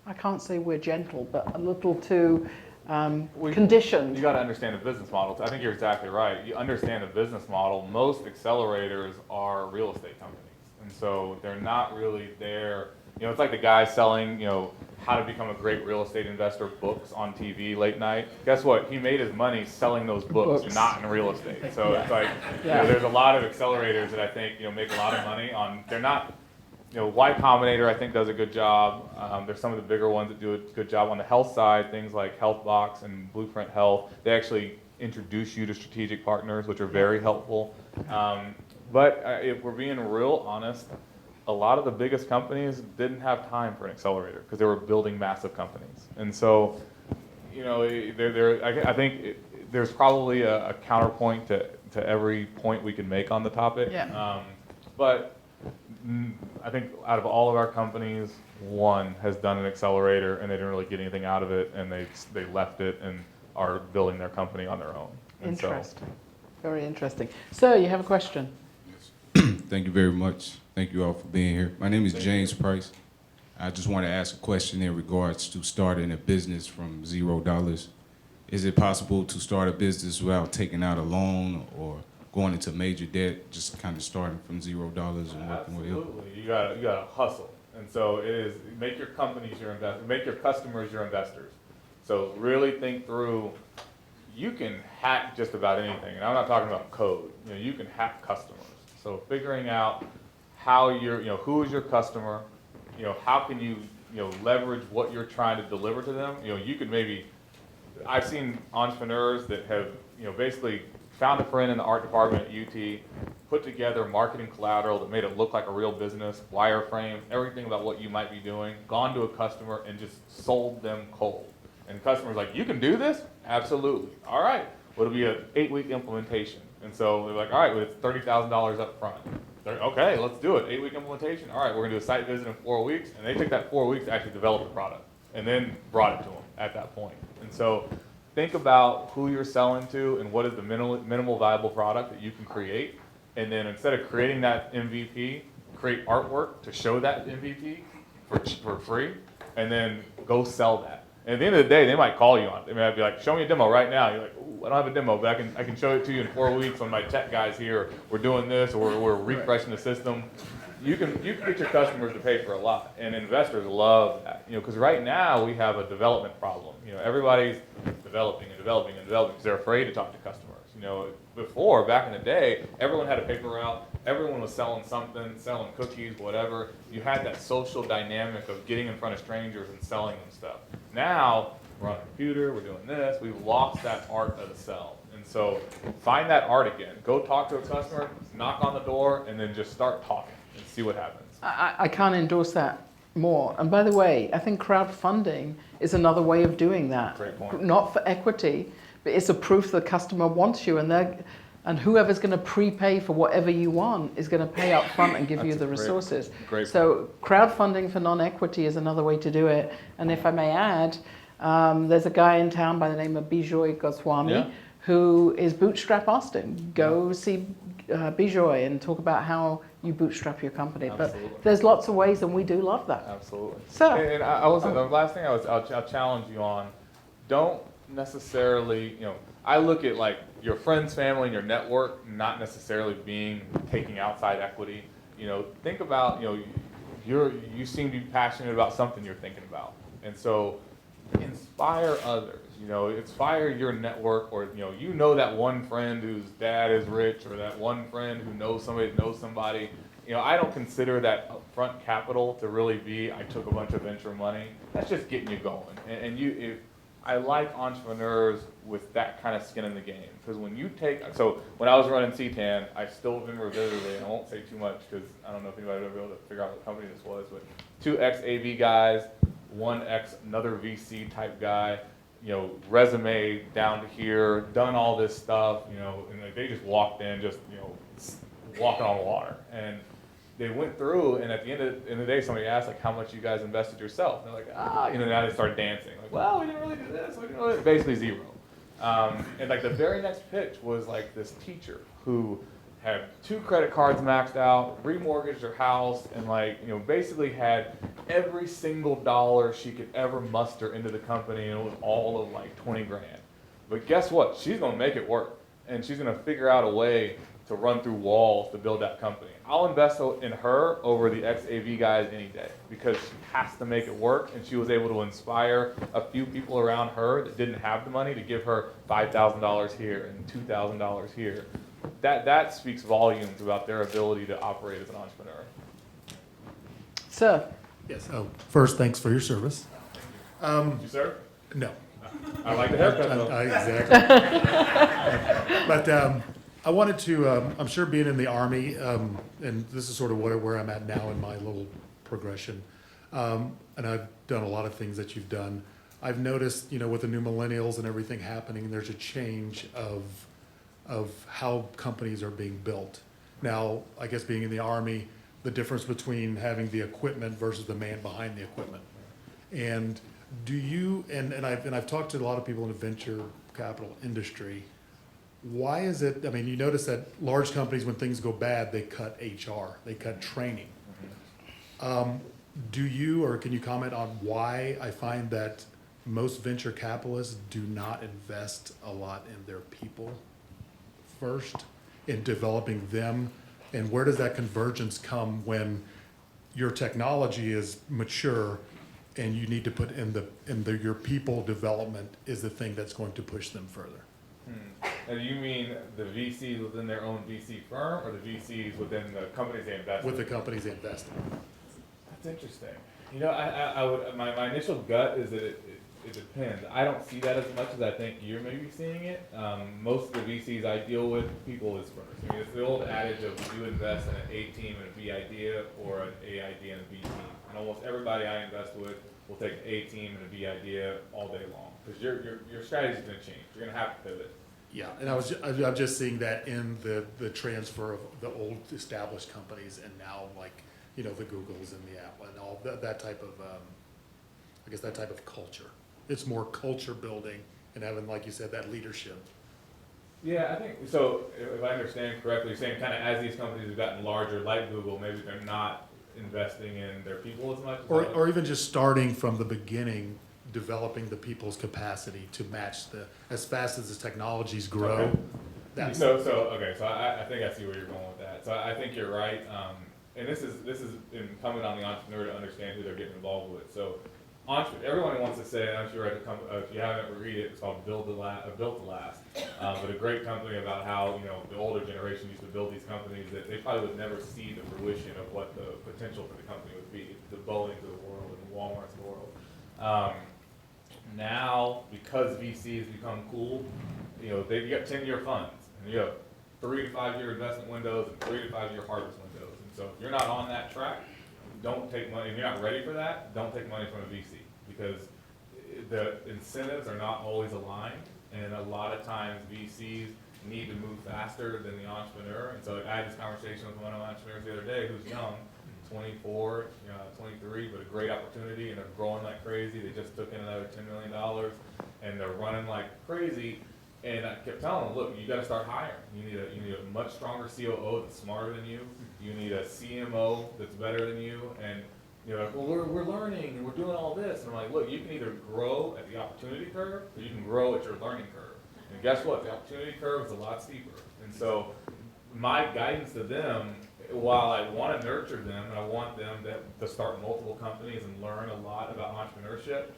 I can't say we're gentle, but a little too conditioned. You got to understand the business model. I think you're exactly right. You understand the business model. Most accelerators are real estate companies. And so they're not really there. You know, it's like the guy selling, you know, how to become a great real estate investor books on TV late night. Guess what? He made his money selling those books. Not in real estate. So it's like, you know, there's a lot of accelerators that I think, you know, make a lot of money on. They're not, you know, Y Combinator I think does a good job. There's some of the bigger ones that do a good job on the health side, things like Healthbox and Blueprint Health. They actually introduce you to strategic partners, which are very helpful. But if we're being real honest, a lot of the biggest companies didn't have time for an accelerator because they were building massive companies. And so, you know, I think there's probably a counterpoint to every point we can make on the topic. Yeah. But I think out of all of our companies, one has done an accelerator and they didn't really get anything out of it, and they left it and are building their company on their own. And interesting. Very interesting. Sir, you have a question? Thank you very much. Thank you all for being here. My name is James Price. I just want to ask a question in regards to starting a business from $0. Is it possible to start a business without taking out a loan or going into major debt, just kind of starting from $0 and working with it? Absolutely. You gotta hustle. And so it is, make your companies your investors, make your customers your investors. So really think through, you can hack just about anything. And I'm not talking about code. You know, you can hack customers. So figuring out how who is your customer, you know, how can you leverage what you're trying to deliver to them. You know, you could maybe, I've seen entrepreneurs that have, you know, basically found a friend in the art department at UT, put together marketing collateral that made it look like a real business, wireframe, everything about what you might be doing, gone to a customer and just sold them cold. And the customer's like, you can do this? Absolutely. All right. Well, it'll be an 8-week implementation. And so they're like, all right, well, it's $30,000 up front. Okay, let's do it. 8-week implementation. All right, we're going to do a site visit in 4 weeks. And they took that 4 weeks to actually develop the product and then brought it to them at that point. And so think about who you're selling to and what is the minimal viable product that you can create. And then instead of creating that MVP, create artwork to show that MVP for free, and then go sell that. And at the end of the day, they might call you on it. They might be like, show me a demo right now. You're like, ooh, I don't have a demo, but I can show it to you in 4 weeks when my tech guy's here. We're doing this, or we're refreshing the system. You can get your customers to pay for a lot, and investors love that. You know, because right now we have a development problem. You know, everybody's developing because they're afraid to talk to customers. You know, before, back in the day, everyone had a paper route. Everyone was selling something, selling cookies, whatever. You had that social dynamic of getting in front of strangers and selling them stuff. Now, we're on a computer, we're doing this. We've lost that art of the sell. And so find that art again. Go talk to a customer, knock on the door, and then just start talking. and see what happens. I can't endorse that more. And by the way, I think crowdfunding is another way of doing that. Great point. Not for equity, but it's a proof the customer wants you, and whoever's going to prepay for whatever you want is going to pay up front and give you the resources. Great. So crowdfunding for non-equity is another way to do it. And if I may add, there's a guy in town by the name of Bijoy Goswami, Yeah. who is Bootstrap Austin. Go see Bijoy and talk about how you bootstrap your company. Absolutely. But there's lots of ways, and we do love that. Absolutely. So- and I was the last thing I'll challenge you on. Don't necessarily, I look at like your friends, family, and your network not necessarily taking outside equity. Think about, you seem to be passionate about something you're thinking about, and so inspire others. Inspire your network, or that one friend whose dad is rich, or that one friend who knows somebody that knows somebody. I don't consider that upfront capital to really be, I took a bunch of venture money. That's just getting you going. I like entrepreneurs with that kind of skin in the game, because when I was running CTAN, I still remember vividly, and I won't say too much because I don't know if anybody would be able to figure out what company this was, but 2 ex-AV guys, 1 ex-another VC type guy, resume down to here, done all this stuff, and they just walked in walking on water. And they went through, and at the end of the day, somebody asked, like, how much you guys invested yourself? And they're like, now they start dancing. Like, well, we didn't really do this. We didn't really, basically zero. And like the very next pitch was like this teacher who had 2 credit cards maxed out, remortgaged her house, and basically had every single dollar she could ever muster into the company, and it was all of like 20 grand. But guess what? She's gonna make it work, and she's gonna figure out a way to run through walls to build that company. I'll invest in her over the ex-AV guys any day, because she has to make it work, and she was able to inspire a few people around her that didn't have the money to give her $5,000 here and $2,000 here. That speaks volumes about their ability to operate as an entrepreneur. Sir, Yes. Oh, first, thanks for your service. Did you serve? No. I like the haircut though. Exactly. But I wanted to, I'm sure being in the Army, and this is sort of where I'm at now in my little progression, and I've done a lot of things that you've done. I've noticed, with the new millennials and everything happening, there's a change of how companies are being built. Now, I guess being in the Army, the difference between having the equipment versus the man behind the equipment. And do you, and I've talked to a lot of people in the venture capital industry, why is it, you notice that large companies, when things go bad, they cut HR, they cut training. Do you, or can you comment on why I find that most venture capitalists do not invest a lot in their people first, in developing them, and where does that convergence come when your technology is mature and you need to put your people development is the thing that's going to push them further? And do you mean the VCs within their own VC firm, or the VCs within the companies they invest in? With the companies they invest in. That's interesting. I would, my initial gut is that it depends. I don't see that as much as I think you're maybe seeing it. Most of the VCs I deal with, people is first. It's the old adage of you invest in an A team and a B idea, or an A idea and a B team. And almost everybody I invest with will take an A team and a B idea all day long, because your strategy is going to change. You're going to have to pivot. Yeah, and I'm just seeing that in the transfer of the old established companies, and now the Googles and the Apple and all that type of I guess that type of culture. It's more culture building and having, like you said, that leadership. Yeah, I think so. If I understand correctly, you're saying kind of as these companies have gotten larger, like Google, maybe they're not investing in their people as much. Or even just starting from the beginning, developing the people's capacity to match as fast as the technologies grow. Okay. That's So I think I see where you're going with that. So I think you're right. And this is incumbent on the entrepreneur to understand who they're getting involved with. So everyone wants to say, and I'm sure if you haven't read it, it's called Built to Last. But a great company about how the older generation used to build these companies that they probably would never see the fruition of what the potential for the company would be. The Boeings of the world and the Walmarts of the world. Now, because VCs become cool, they've got 10-year funds, and you have 3 to 5 year investment windows and 3 to 5 year harvest windows. And So if you're not on that track, don't take money. If you're not ready for that, don't take money from a VC, because the incentives are not always aligned, and a lot of times VCs need to move faster than the entrepreneur. And so I had this conversation with one of my entrepreneurs the other day who's young, 24, 23, but a great opportunity, and they're growing like crazy. They just took in another $10 million, and they're running like crazy. And I kept telling them, look, you got to start hiring. You need a much stronger COO that's smarter than you. You need a CMO that's better than you. And you're like, well, we're learning and we're doing all this. And I'm like, look, you can either grow at the opportunity curve or you can grow at your learning curve. And guess what? The opportunity curve is a lot steeper. And so my guidance to them, while I want to nurture them and I want them to start multiple companies and learn a lot about entrepreneurship,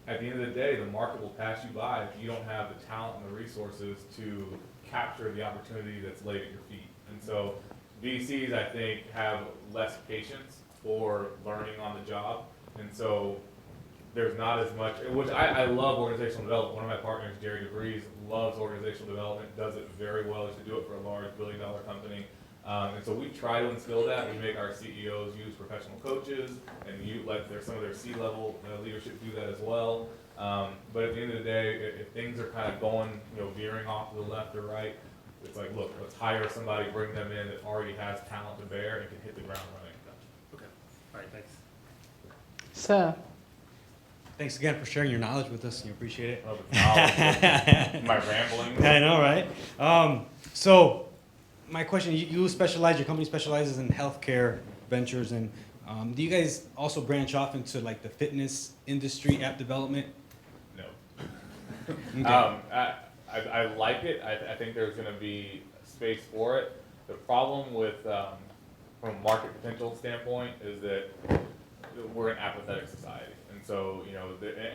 at the end of the day, the market will pass you by if you don't have the talent and the resources to capture the opportunity that's laid at your feet. And so VCs, I think, have less patience for learning on the job. And so there's not as much, which I love organizational development. One of my partners, Jerry DeVries, loves organizational development, does it very well. He used to do it for a large billion-dollar company. And so we try to instill that. We make our CEOs use professional coaches, and you let some of their C-level leadership do that as well. But at the end of the day, if things are kind of going, veering off to the left or right, it's like, look, let's hire somebody, bring them in that already has talent to bear and can hit the ground running. Okay. All right, thanks. Sir. Thanks again for sharing your knowledge with us. You appreciate it. Oh, but knowledge, my rambling. I know, right? So my question, you specialize, your company specializes in healthcare ventures, and do you guys also branch off into like the fitness industry, app development? No. Okay. I like it. I think there's going to be space for it. The problem with, from a market potential standpoint, is that we're an apathetic society. And so,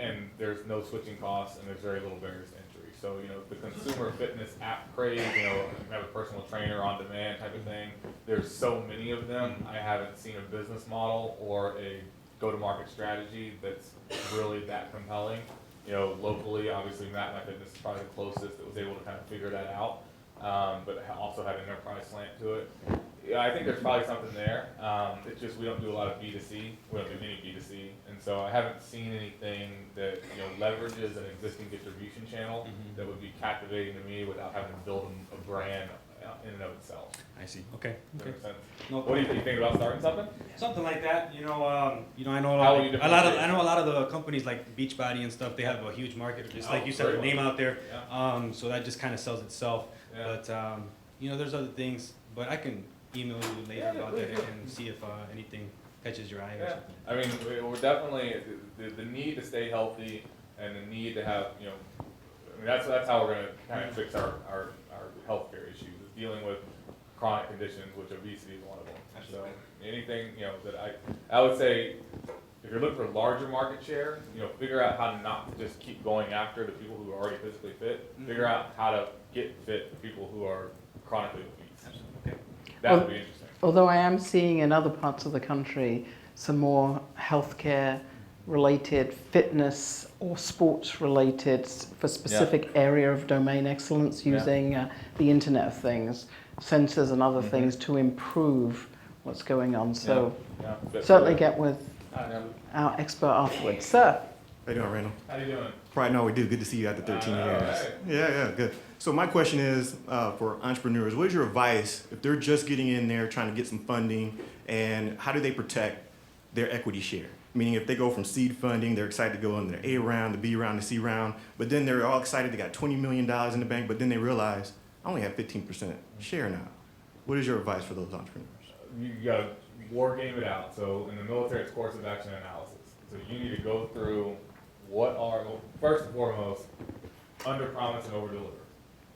and there's no switching costs, and there's very little barriers to entry. So, the consumer fitness app craze, have a personal trainer on demand type of thing, there's so many of them. I haven't seen a business model or a go-to-market strategy that's really that compelling. Locally, obviously, Matt My Fitness is probably the closest that was able to kind of figure that out, but also had an enterprise slant to it. Yeah, I think there's probably something there. It's just we don't do a lot of B2C. We don't do any B2C, and so I haven't seen anything that leverages an existing distribution channel that would be captivating to me without having to build a brand in and of itself. I see. Okay. Does that make sense? No, What do you think about starting something? something like that. I know How will you differentiate? I know a lot of the companies like Beachbody and stuff. They have a huge market, just like you said, the name out there. Yeah. So that just kind of sells itself. Yeah. But there's other things. But I can email you later about that and see if anything catches your eye or Yeah, something. I mean, we're definitely, the need to stay healthy and the need to have, that's how we're gonna kind of fix our healthcare issues, is dealing with chronic conditions, which obesity is one of them. So anything, that I would say, if you're looking for larger market share, figure out how to not just keep going after the people who are already physically fit. Figure out how to get fit for people who are chronically obese. Okay. That would be interesting. Although I am seeing in other parts of the country some more healthcare related, fitness or sports related for specific area of domain excellence using the Internet of Things, sensors and other things to improve what's going on. So certainly get with our expert afterwards. Sir. How you doing, Randall? How you doing? Right, no, we do. Good to see you after 13 years. Right. Yeah, good. So my question is for entrepreneurs, what is your advice if they're just getting in there trying to get some funding, and how do they protect their equity share? Meaning if they go from seed funding, they're excited to go into the A round, the B round, the C round, but then they're all excited, they got $20 million in the bank, but then they realize, I only have 15% share now. What is your advice for those entrepreneurs? You gotta war game it out. So in the military, it's course of action analysis. So you need to go through first and foremost, under promise and over deliver.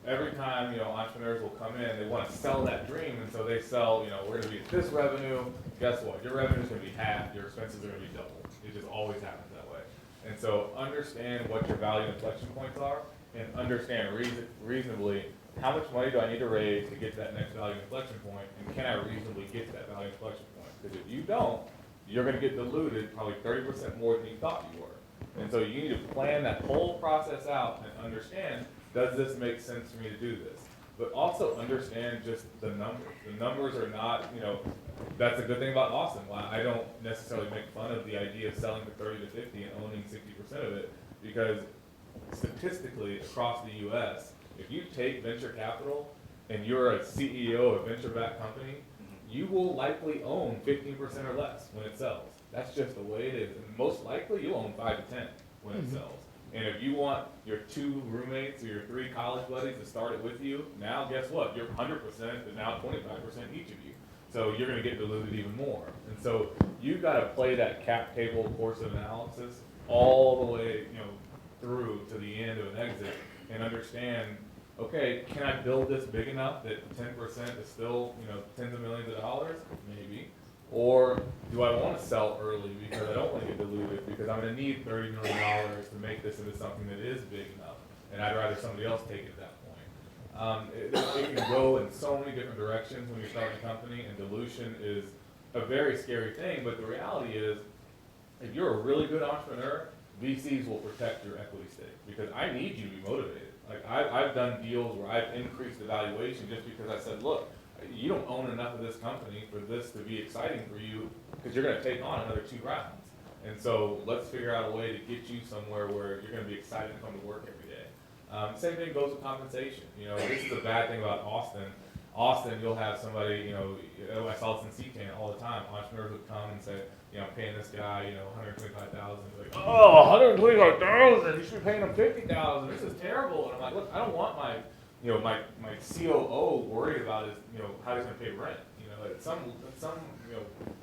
Every time, entrepreneurs will come in, they want to sell that dream, and so they sell, we're going to be at this revenue. Guess what? Your revenue is going to be half, your expenses are going to be double. It just always happens that way. And so understand what your value inflection points are, and understand reasonably how much money do I need to raise to get to that next value inflection point, and can I reasonably get to that value inflection point? Because if you don't, you're going to get diluted probably 30% more than you thought you were. And so you need to plan that whole process out and understand, does this make sense for me to do this? but also understand just the numbers. The numbers are not, that's a good thing about Austin. Why I don't necessarily make fun of the idea of selling for 30 to 50 and owning 60% of it, because statistically across the U.S., if you take venture capital and you're a CEO of a venture-backed company, you will likely own 15% or less when it sells. That's just the way it is. And most likely you'll own 5 to 10 when it sells. And if you want your 2 roommates or your 3 college buddies to start it with you, now guess what? You're 100% and now 25% each of you. So you're going to get diluted even more. And so you've got to play that cap table course of analysis all the way, through to the end of an exit and understand, okay, can I build this big enough that 10% is still, tens of millions of dollars? Maybe. Or do I want to sell early because I don't want to get diluted, because I'm going to need $30 million to make this into something that is big enough, and I'd rather somebody else take it at that point. It can go in so many different directions when you're starting a company, and dilution is a very scary thing, but the reality is, if you're a really good entrepreneur, VCs will protect your equity stake, because I need you to be motivated. Like I've done deals where I've increased the valuation just because I said, look, you don't own enough of this company for this to be exciting for you, because you're going to take on another 2 rounds. And so let's figure out a way to get you somewhere where you're going to be excited to come to work every day. Same thing goes with compensation. This is a bad thing about Austin. Austin, you'll have somebody, I saw this in CTAN all the time. Entrepreneurs would come and say, I'm paying this guy, $125,000. Like, oh, $125,000. You should be paying him $50,000. This is terrible. And I'm like, look, I don't want my COO worried about is, how he's going to pay rent.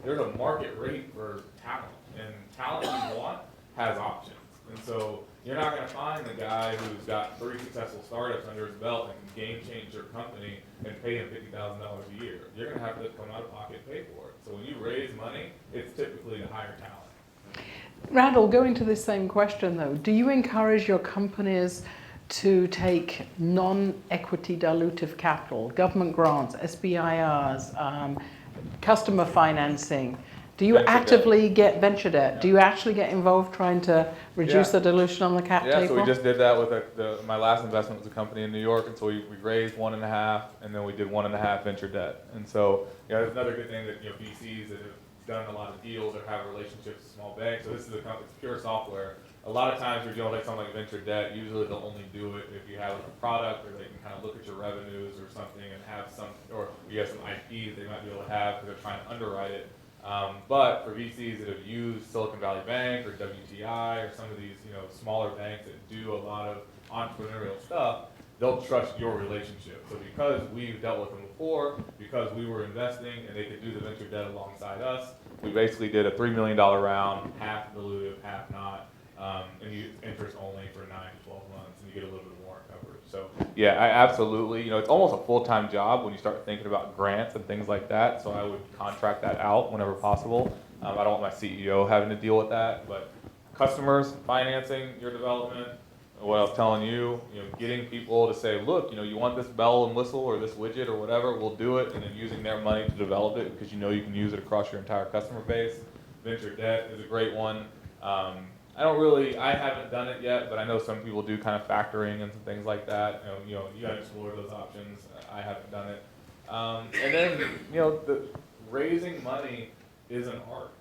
There's a market rate for talent, and talent you want has options. And so you're not going to find the guy who's got 3 successful startups under his belt and can game change your company and pay him $50,000 a year. You're going to have to come out of pocket and pay for it. So when you raise money, it's typically to hire talent. Randall, going to this same question though, do you encourage your companies to take non-equity dilutive capital, government grants, SBIRs, customer financing? Do you Venture actively get venture debt? Yeah. Do you actually get involved trying to reduce the dilution on the cap table? Yeah, so we just did that with my last investment was a company in New York, and so we raised 1.5, and then we did 1.5 venture debt. And so, that's another good thing that VCs that have done a lot of deals or have relationships with small banks. So this is it's pure software. A lot of times you're dealing with something like venture debt. Usually they'll only do it if you have a product, or they can kind of look at your revenues or something and have some, or you have some IP that they might be able to have because they're trying to underwrite it. But for VCs that have used Silicon Valley Bank or WTI or some of these, smaller banks that do a lot of entrepreneurial stuff, they'll trust your relationship. So because we've dealt with them before, because we were investing and they could do the venture debt alongside us, we basically did a $3 million round, half dilutive, half not, and you interest only for 9 to 12 months, and you get a little bit of warrant coverage. So yeah, I absolutely, it's almost a full-time job when you start thinking about grants and things like that. So I would contract that out whenever possible. I don't want my CEO having to deal with that, but customers, financing your development, what I was telling you, getting people to say, look, you want this bell and whistle or this widget or whatever, we'll do it, and then using their money to develop it because you can use it across your entire customer base. Venture debt is a great one. I haven't done it yet, but I know some people do kind of factoring and some things like that. You got to explore those options. I haven't done it. And then, the raising money is an art.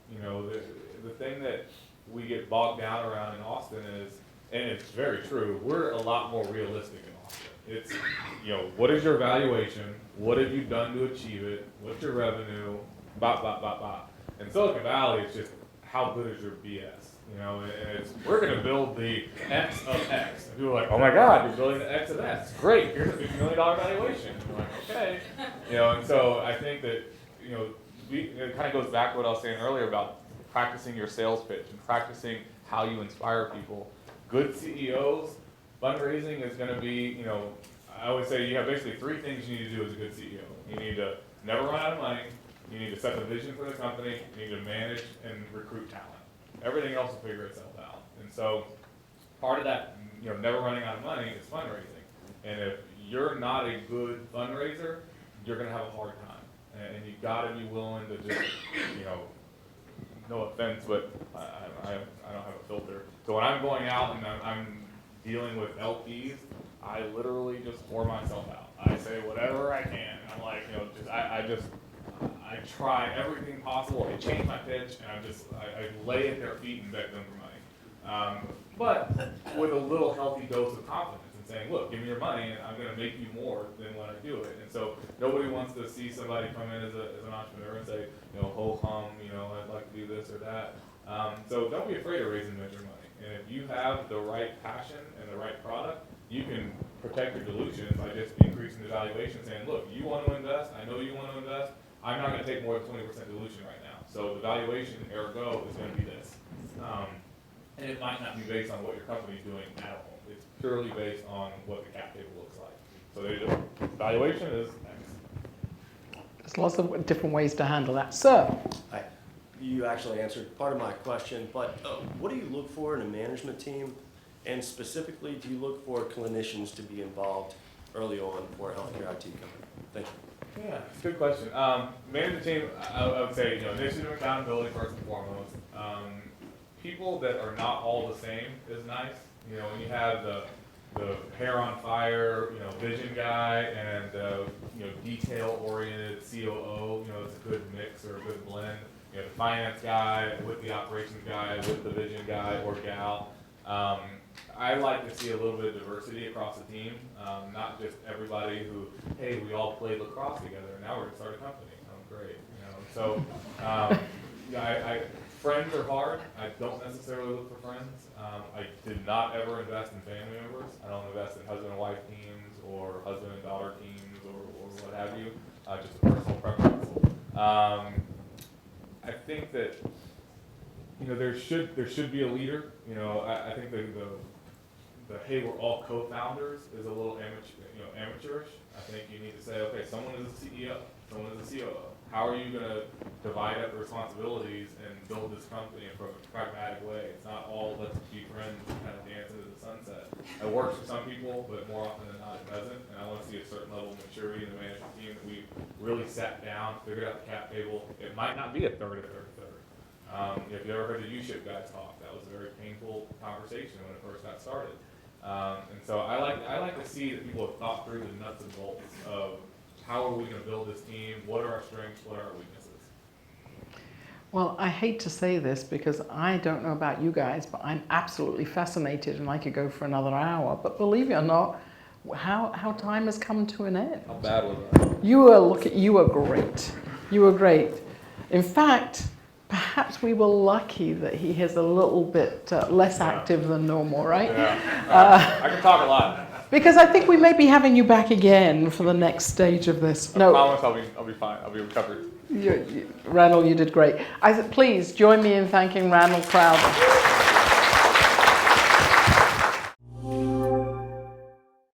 The thing that we get bogged down around in Austin is, and it's very true, we're a lot more realistic in Austin. It's, what is your valuation? What have you done to achieve it? What's your revenue? In Silicon Valley, it's just, how good is your BS? We're going to build the X of X. And people are like, oh my God, you're building the X of X. Great, here's a $50 million valuation. And we're like, okay. And so I think that, it kind of goes back to what I was saying earlier about practicing your sales pitch and practicing how you inspire people. Good CEOs, fundraising is going to be, I would say you have basically 3 things you need to do as a good CEO. You need to never run out of money. You need to set the vision for the company. You need to manage and recruit talent. Everything else will figure itself out. And so part of that, never running out of money is fundraising. And if you're not a good fundraiser, you're going to have a hard time. And you've got to be willing to just, no offense, but I don't have a filter. So when I'm going out and I'm dealing with LPs, I literally just pour myself out. I say whatever I can. And I'm like, I try everything possible. I change my pitch, and I lay at their feet and beg them for money. But with a little healthy dose of confidence and saying, look, give me your money, and I'm going to make you more than when I do it. And so nobody wants to see somebody come in as an entrepreneur and say, ho hum, I'd like to do this or that. So don't be afraid of raising venture money. And if you have the right passion and the right product, you can protect your dilution by just increasing the valuation, saying, look, you want to invest, I know you want to invest, I'm not going to take more than 20% dilution right now. So the valuation, ergo, is going to be this. And it might not be based on what your company's doing at all. It's purely based on what the cap table looks like. So the valuation is X. There's lots of different ways to handle that. Sir? Hi. You actually answered part of my question, but what do you look for in a management team? And specifically, do you look for clinicians to be involved early on for a healthcare IT company? Thank you. Yeah, it's a good question. Management team, I would say, initiative and accountability first and foremost. People that are not all the same is nice. When you have the hair on fire, vision guy and detail-oriented COO, it's a good mix or a good blend. The finance guy with the operations guy with the vision guy or gal. I like to see a little bit of diversity across the team, not just everybody who, hey, we all played lacrosse together, and now we're going to start a company. Oh, great. So friends are hard. I don't necessarily look for friends. I did not ever invest in family members. I don't invest in husband and wife teams or husband and daughter teams or what have you. Just a personal preference. I think that there should be a leader. I think the hey, we're all co-founders is a little amateurish. I think you need to say, okay, someone is a CEO, someone is a COO. How are you going to divide up the responsibilities and build this company in a pragmatic way? It's not all let's be friends and kind of dance into the sunset. It works for some people, but more often than not, it doesn't. And I want to see a certain level of maturity in the management team that we really sat down, figured out the cap table. It might not be a third. If you ever heard the U-ship guys talk, that was a very painful conversation when it first got started. And so I like to see that people have thought through the nuts and bolts of how are we going to build this team, what are our strengths, what are our weaknesses. Well, I hate to say this because I don't know about you guys, but I'm absolutely fascinated and I could go for another hour. But believe it or not, how time has come to an end. How bad was that? You were great. You were great. In fact, perhaps we were lucky that he is a little bit less active than normal, right? Yeah. I can talk a lot. Because I think we may be having you back again for the next stage of this. I promise I'll be fine. I'll be recovered. Randall, you did great. Please join me in thanking Randall Crowder.